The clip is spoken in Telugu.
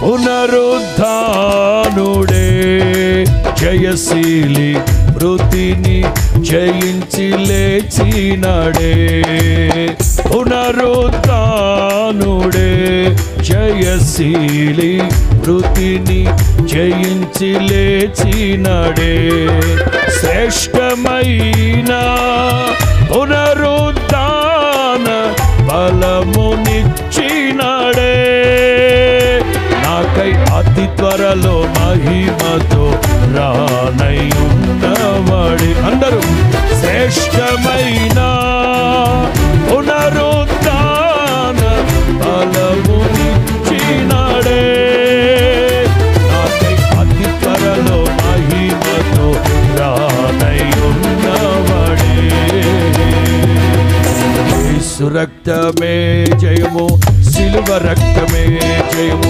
పునరుద్ధానుడే జయశీలి మృతిని జయించి లేచినాడే. పునరుద్ధానుడే జయశీలి మృతిని జయించి లేచినాడే. శ్రేష్టమైన పునరుద్ధాన బలమునిచ్చినాడే. నాకై అతి త్వరలో మహిమతో రానయ్యున్నవాడే. అందరూ శ్రేష్టమైన పునరుద్ధాన బలమునిచ్చినాడే. నాకై అతి త్వరలో మహిమతో రానయ్యున్నవాడే. యేసు రక్తమే జయము, సిలువ రక్తమే జయము,